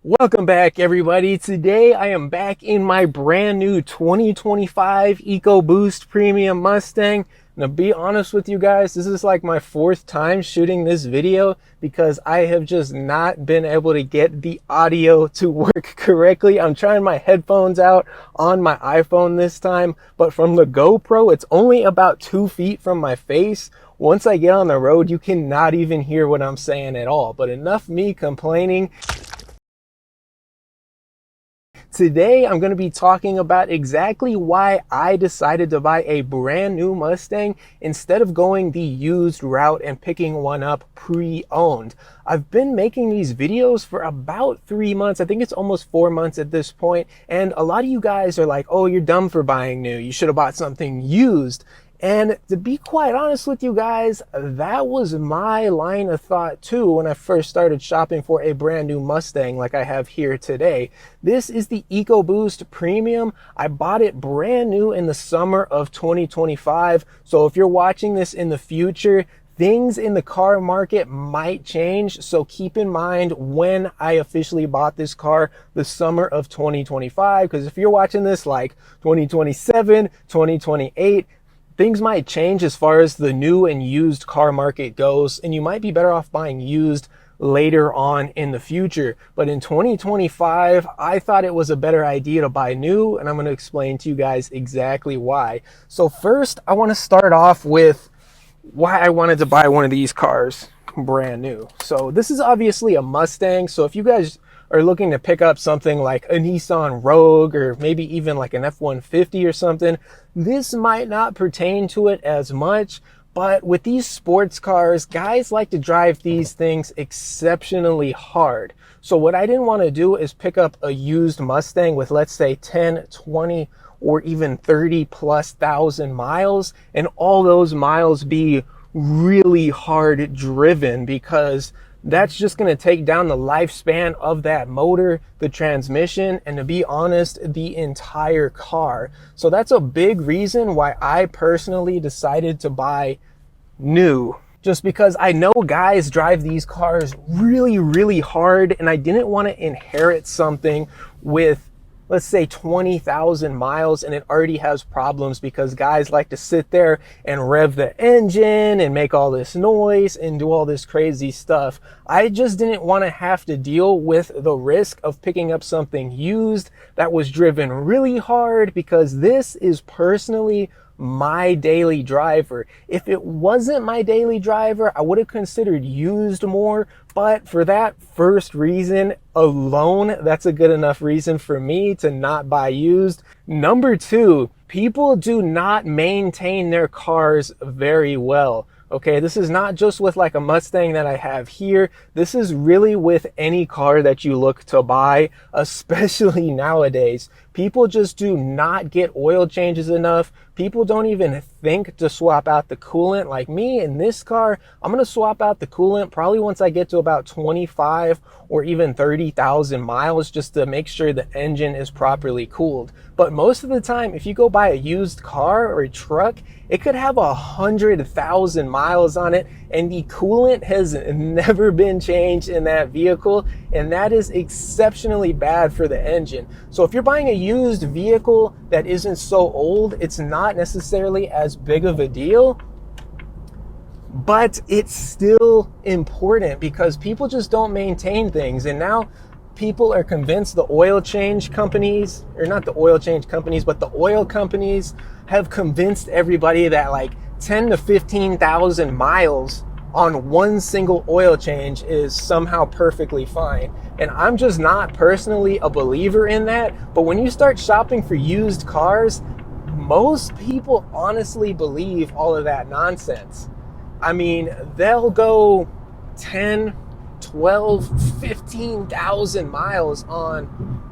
Welcome back, everybody. Today I am back in my brand new 2025 EcoBoost Premium Mustang. And to be honest with you guys, this is like my fourth time shooting this video because I have just not been able to get the audio to work correctly. I'm trying my headphones out on my iPhone this time, but from the GoPro, it's only about 2 feet from my face. Once I get on the road, you cannot even hear what I'm saying at all. But enough me complaining. Today, I'm going to be talking about exactly why I decided to buy a brand new Mustang instead of going the used route and picking one up pre-owned. I've been making these videos for about 3 months. I think it's almost 4 months at this point. And a lot of you guys are like, oh, you're dumb for buying new. You should have bought something used. And to be quite honest with you guys, that was my line of thought too when I first started shopping for a brand new Mustang like I have here today. This is the EcoBoost Premium. I bought it brand new in the summer of 2025. So if you're watching this in the future, things in the car market might change. So keep in mind when I officially bought this car, the summer of 2025, because if you're watching this like 2027, 2028, things might change as far as the new and used car market goes, and you might be better off buying used later on in the future. But in 2025, I thought it was a better idea to buy new, and I'm going to explain to you guys exactly why. So first, I want to start off with why I wanted to buy one of these cars brand new. So this is obviously a Mustang, so if you guys are looking to pick up something like a Nissan Rogue or maybe even like an F-150 or something, this might not pertain to it as much. But with these sports cars, guys like to drive these things exceptionally hard. So what I didn't want to do is pick up a used Mustang with, let's say, 10, 20, or even 30 plus thousand miles, and all those miles be really hard driven, because that's just going to take down the lifespan of that motor, the transmission, and to be honest, the entire car. So that's a big reason why I personally decided to buy new. Just because I know guys drive these cars really, really hard, and I didn't want to inherit something with, let's say, 20,000 miles and it already has problems, because guys like to sit there and rev the engine and make all this noise and do all this crazy stuff. I just didn't want to have to deal with the risk of picking up something used that was driven really hard, because this is personally my daily driver. If it wasn't my daily driver, I would have considered used more, but for that first reason alone, that's a good enough reason for me to not buy used. Number two, people do not maintain their cars very well. Okay, this is not just with like a Mustang that I have here. This is really with any car that you look to buy, especially nowadays. People just do not get oil changes enough. People don't even think to swap out the coolant. Like me in this car, I'm going to swap out the coolant probably once I get to about 25 or even 30,000 miles, just to make sure the engine is properly cooled. But most of the time, if you go buy a used car or a truck, it could have 100,000 miles on it, and the coolant has never been changed in that vehicle, and that is exceptionally bad for the engine. So if you're buying a used vehicle that isn't so old, it's not necessarily as big of a deal, but it's still important because people just don't maintain things. And now people are convinced the oil change companies, or not the oil change companies, but the oil companies have convinced everybody that like 10 to 15,000 miles on one single oil change is somehow perfectly fine. And I'm just not personally a believer in that. But when you start shopping for used cars, most people honestly believe all of that nonsense. I mean, they'll go 10, 12, 15,000 miles on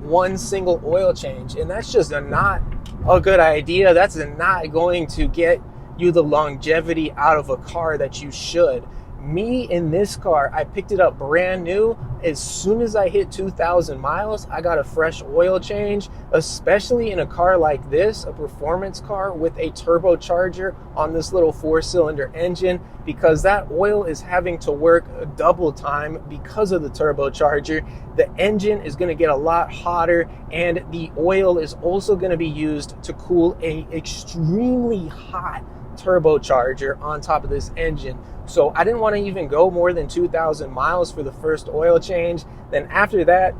one single oil change. And that's just not a good idea. That's not going to get you the longevity out of a car that you should. Me in this car, I picked it up brand new. As soon as I hit 2,000 miles, I got a fresh oil change, especially in a car like this, a performance car with a turbocharger on this little 4-cylinder engine, because that oil is having to work double time because of the turbocharger. The engine is going to get a lot hotter, and the oil is also going to be used to cool a extremely hot turbocharger on top of this engine. So I didn't want to even go more than 2,000 miles for the first oil change. Then after that,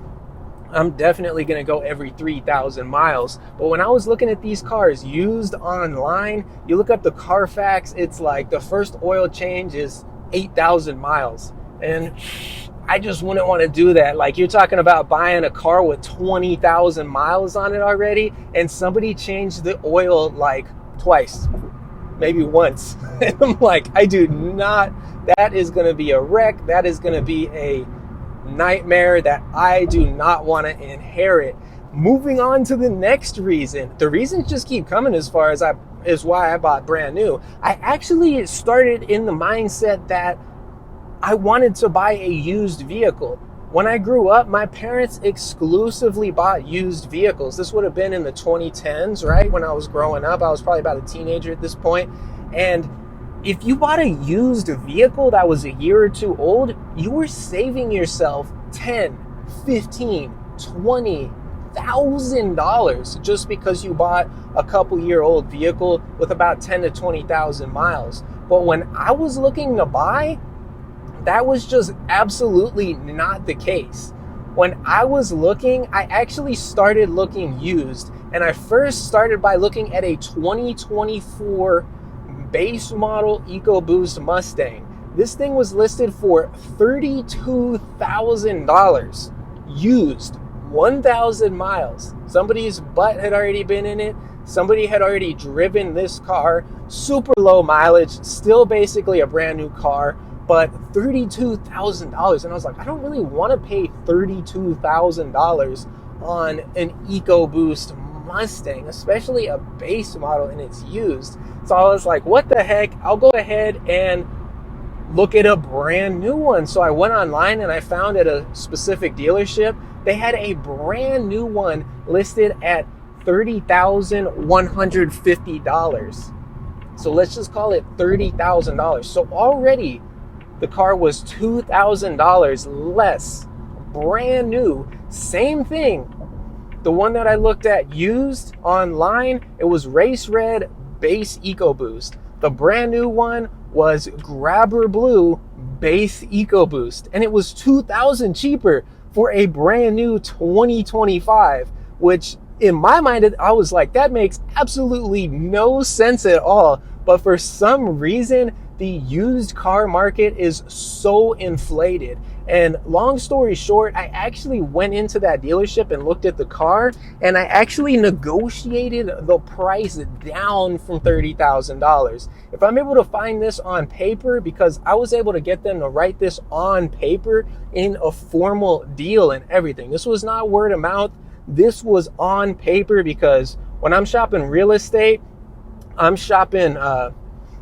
I'm definitely going to go every 3,000 miles. But when I was looking at these cars used online, you look up the Carfax, it's like the first oil change is 8,000 miles. And I just wouldn't want to do that. Like, you're talking about buying a car with 20,000 miles on it already, and somebody changed the oil like twice, maybe once. And I'm like, I do not, that is going to be a wreck. That is going to be a nightmare that I do not want to inherit. Moving on to the next reason. The reasons just keep coming as far as why I bought brand new. I actually started in the mindset that I wanted to buy a used vehicle. When I grew up, my parents exclusively bought used vehicles. This would have been in the 2010s, right? When I was growing up, I was probably about a teenager at this point. And if you bought a used vehicle that was a year or two old, you were saving yourself $10, $15, $20,000 just because you bought a couple-year-old vehicle with about 10 to 20,000 miles. But when I was looking to buy, that was just absolutely not the case. When I was looking, I actually started looking used, and I first started by looking at a 2024 base model EcoBoost Mustang. This thing was listed for $32,000 used, 1,000 miles. Somebody's butt had already been in it. Somebody had already driven this car. Super low mileage, still basically a brand new car, but $32,000. And I was like, I don't really want to pay $32,000 on an EcoBoost Mustang, especially a base model, and it's used. So I was like, what the heck? I'll go ahead and look at a brand new one. So I went online and I found at a specific dealership, they had a brand new one listed at $30,150. So let's just call it $30,000. So already the car was $2,000 less, brand new, same thing. The one that I looked at used online, it was race red base EcoBoost. The brand new one was grabber blue base EcoBoost, and it was $2,000 cheaper for a brand new 2025, which in my mind, I was like, that makes absolutely no sense at all. But for some reason, the used car market is so inflated. And long story short, I actually went into that dealership and looked at the car, and I actually negotiated the price down from $30,000. If I'm able to find this on paper, because I was able to get them to write this on paper in a formal deal and everything. This was not word of mouth. This was on paper, because when I'm shopping real estate, I'm shopping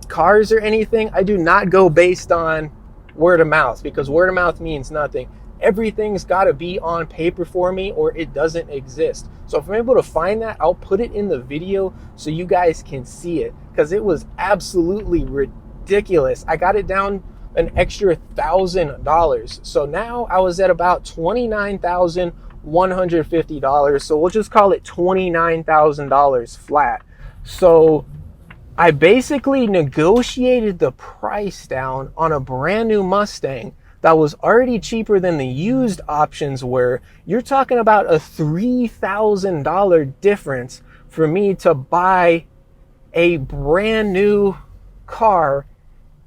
cars or anything, I do not go based on word of mouth, because word of mouth means nothing. Everything's got to be on paper for me or it doesn't exist. So if I'm able to find that, I'll put it in the video so you guys can see it, because it was absolutely ridiculous. I got it down an extra $1,000. So now I was at about $29,150. So we'll just call it $29,000 flat. So I basically negotiated the price down on a brand new Mustang that was already cheaper than the used options were. You're talking about a $3,000 difference for me to buy a brand new car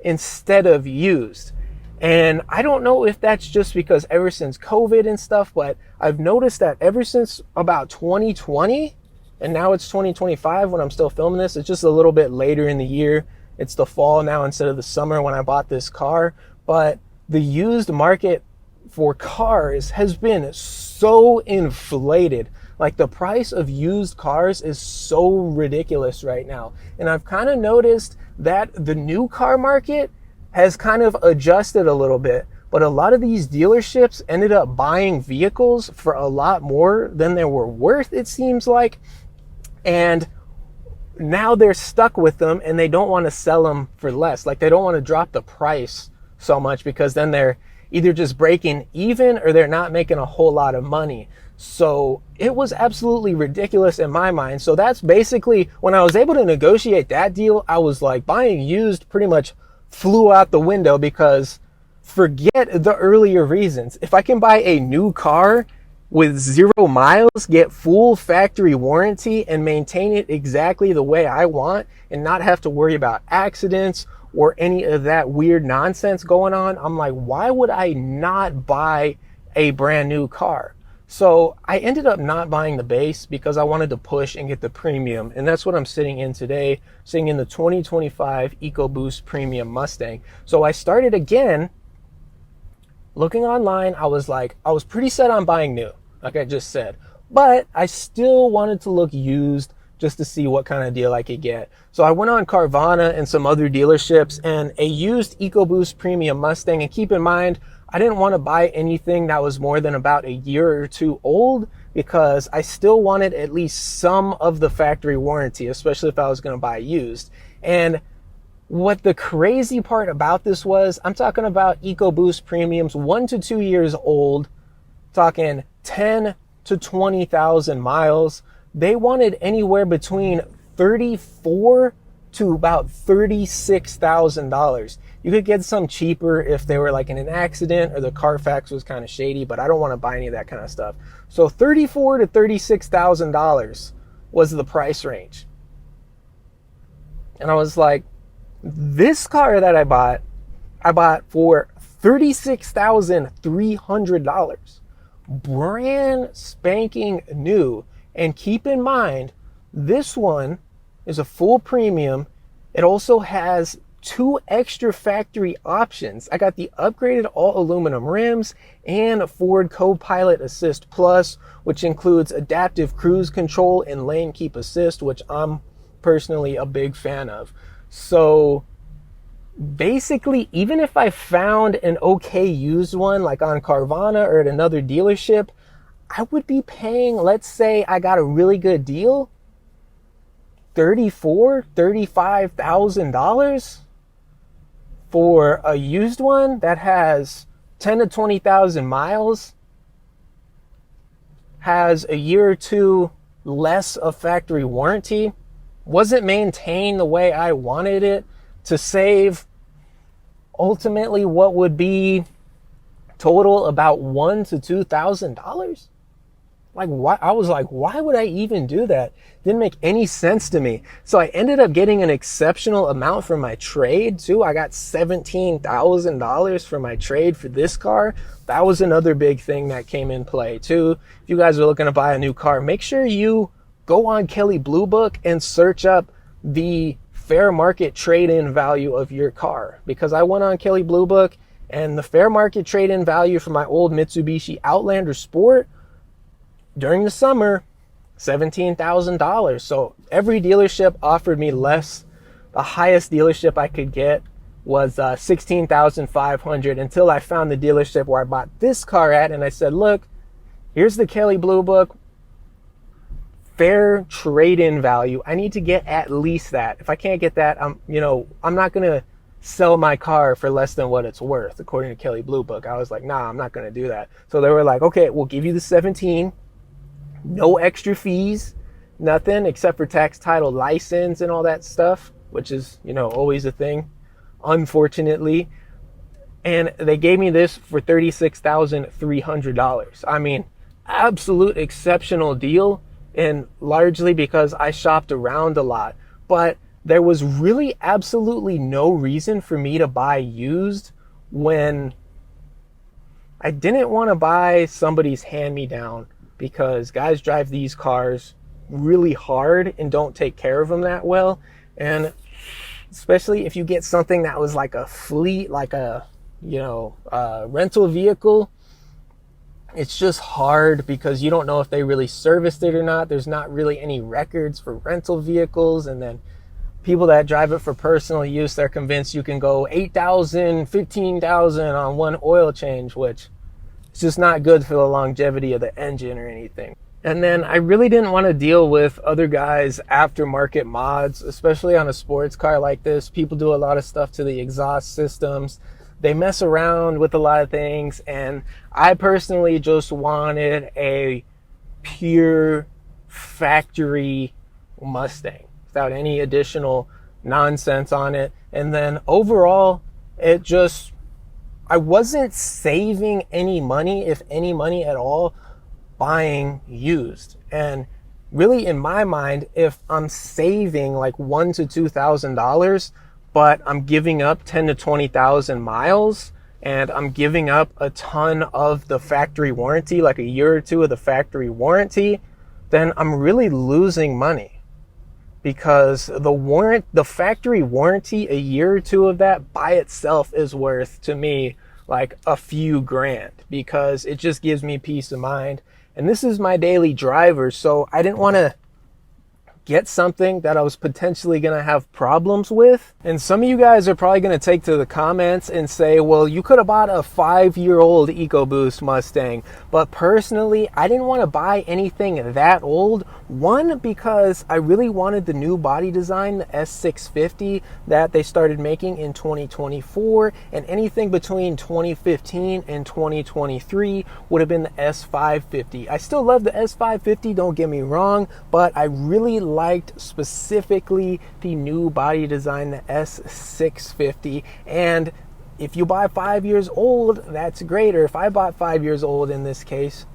instead of used. And I don't know if that's just because ever since COVID and stuff, but I've noticed that ever since about 2020, and now it's 2025 when I'm still filming this. It's just a little bit later in the year. It's the fall now instead of the summer when I bought this car. But the used market for cars has been so inflated. Like, the price of used cars is so ridiculous right now. And I've kind of noticed that the new car market, has kind of adjusted a little bit, but a lot of these dealerships ended up buying vehicles for a lot more than they were worth, it seems like. And now they're stuck with them and they don't want to sell them for less. Like, they don't want to drop the price so much, because then they're either just breaking even or they're not making a whole lot of money. So it was absolutely ridiculous in my mind. So that's basically, when I was able to negotiate that deal, I was like, buying used pretty much flew out the window, because forget the earlier reasons. If I can buy a new car with 0 miles, get full factory warranty, and maintain it exactly the way I want, and not have to worry about accidents or any of that weird nonsense going on, I'm like, why would I not buy a brand new car? So I ended up not buying the base because I wanted to push and get the premium. And that's what I'm sitting in today, sitting in the 2025 EcoBoost Premium Mustang. So I started again looking online. I was pretty set on buying new, like I just said, but I still wanted to look used just to see what kind of deal I could get. So I went on Carvana and some other dealerships, and a used EcoBoost Premium Mustang. And keep in mind, I didn't want to buy anything that was more than about a year or two old, because I still wanted at least some of the factory warranty, especially if I was going to buy used. And what the crazy part about this was, I'm talking about EcoBoost Premiums 1 to 2 years old, talking 10 to 20,000 miles. They wanted anywhere between $34,000 to about $36,000. You could get some cheaper if they were like in an accident or the Carfax was kind of shady, but I don't want to buy any of that kind of stuff. So $34,000 to $36,000 was the price range. And I was like, this car that I bought for $36,300, brand spanking new. And keep in mind, this one is a full premium. It also has 2 extra factory options. I got the upgraded all aluminum rims and Ford Co-Pilot Assist Plus, which includes adaptive cruise control and lane keep assist, which I'm personally a big fan of. So basically, even if I found an okay used one, like on Carvana or at another dealership, I would be paying, let's say I got a really good deal, $34,000, $35,000 for a used one that has 10 to 20,000 miles, has a year or two less of factory warranty, wasn't maintained the way I wanted it, to save ultimately what would be total about $1,000 to $2,000. Like, why? I was like, why would I even do that? Didn't make any sense to me. So I ended up getting an exceptional amount for my trade too. I got $17,000 for my trade for this car. That was another big thing that came in play too. If you guys are looking to buy a new car, make sure you go on Kelley Blue Book and search up the fair market trade-in value of your car. Because I went on Kelley Blue Book, and the fair market trade-in value for my old Mitsubishi Outlander Sport during the summer, $17,000. So every dealership offered me less. The highest dealership I could get was $16,500, until I found the dealership where I bought this car at, and I said, look, here's the Kelley Blue Book fair trade-in value. I need to get at least that. If I can't get that, I'm not going to sell my car for less than what it's worth, according to Kelley Blue Book. I was like, nah, I'm not going to do that. So they were like, okay, we'll give you the 17, no extra fees, nothing except for tax, title, license, and all that stuff, which is, always a thing, unfortunately. And they gave me this for $36,300. I mean, absolute exceptional deal, and largely because I shopped around a lot. But there was really absolutely no reason for me to buy used when I didn't want to buy somebody's hand-me-down, because guys drive these cars really hard and don't take care of them that well. And especially if you get something that was like a fleet, like a rental vehicle, it's just hard because you don't know if they really serviced it or not. There's not really any records for rental vehicles. And then People that drive it for personal use, they're convinced you can go 8,000, 15,000 on one oil change, which is just not good for the longevity of the engine or anything. And then I really didn't want to deal with other guys' aftermarket mods, especially on a sports car like this. People do a lot of stuff to the exhaust systems. They mess around with a lot of things. And I personally just wanted a pure factory Mustang without any additional nonsense on it. And then overall, I wasn't saving any money, if any money at all, buying used. And really, in my mind, if I'm saving like $1,000 to $2,000, but I'm giving up 10 to 20,000 miles, and I'm giving up a ton of the factory warranty, like a year or two of the factory warranty, then I'm really losing money, because the factory warranty, a year or two of that by itself is worth, to me, like a few grand, because it just gives me peace of mind. And this is my daily driver, so I didn't want to get something that I was potentially going to have problems with. And some of you guys are probably going to take to the comments and say, well, you could have bought a 5-year-old EcoBoost Mustang. But personally, I didn't want to buy anything that old. One, because I really wanted the new body design, the S650 that they started making in 2024, and anything between 2015 and 2023 would have been the S550. I still love the S550, don't get me wrong, but I really liked specifically the new body design, the S650. And if you buy 5 years old, that's great. Or if I bought 5 years old in this case,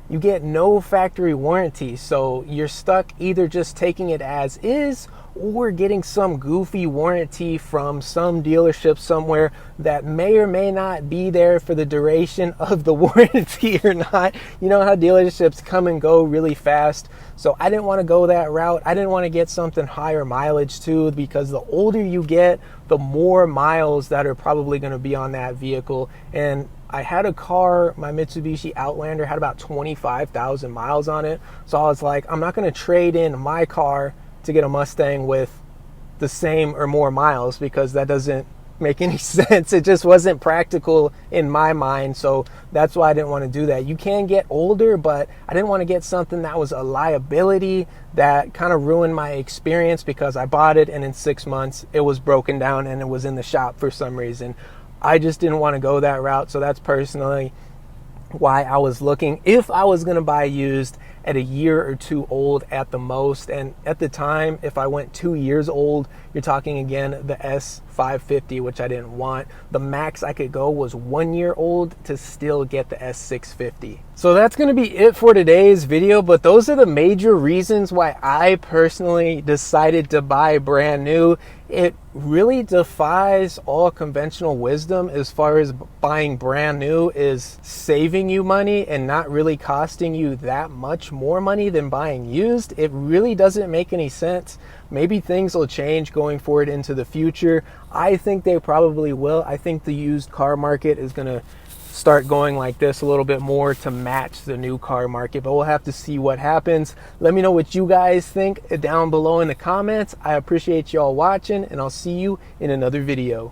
you get no factory warranty. So you're stuck either just taking it as is, or getting some goofy warranty from some dealership somewhere that may or may not be there for the duration of the warranty or not. You know how dealerships come and go really fast. So I didn't want to go that route. I didn't want to get something higher mileage too, because the older you get, the more miles that are probably going to be on that vehicle. And I had a car, my Mitsubishi Outlander had about 25,000 miles on it. So I was like, I'm not going to trade in my car to get a Mustang with the same or more miles, because that doesn't make any sense. It just wasn't practical in my mind. So that's why I didn't want to do that. You can get older, but I didn't want to get something that was a liability that kind of ruined my experience, because I bought it and in 6 months it was broken down and it was in the shop for some reason. I just didn't want to go that route. So that's personally why I was looking, if I was going to buy used, at a year or two old at the most. And at the time, if I went 2 years old, you're talking again the S550, which I didn't want. The max I could go was 1 year old to still get the S650. So that's going to be it for today's video, but those are the major reasons why I personally decided to buy brand new. It really defies all conventional wisdom as far as buying brand new is saving you money and not really costing you that much more money than buying used. It really doesn't make any sense. Maybe things will change going forward into the future. I think they probably will. I think the used car market is going to start going like this a little bit more to match the new car market, but we'll have to see what happens. Let me know what you guys think down below in the comments. I appreciate y'all watching, and I'll see you in another video.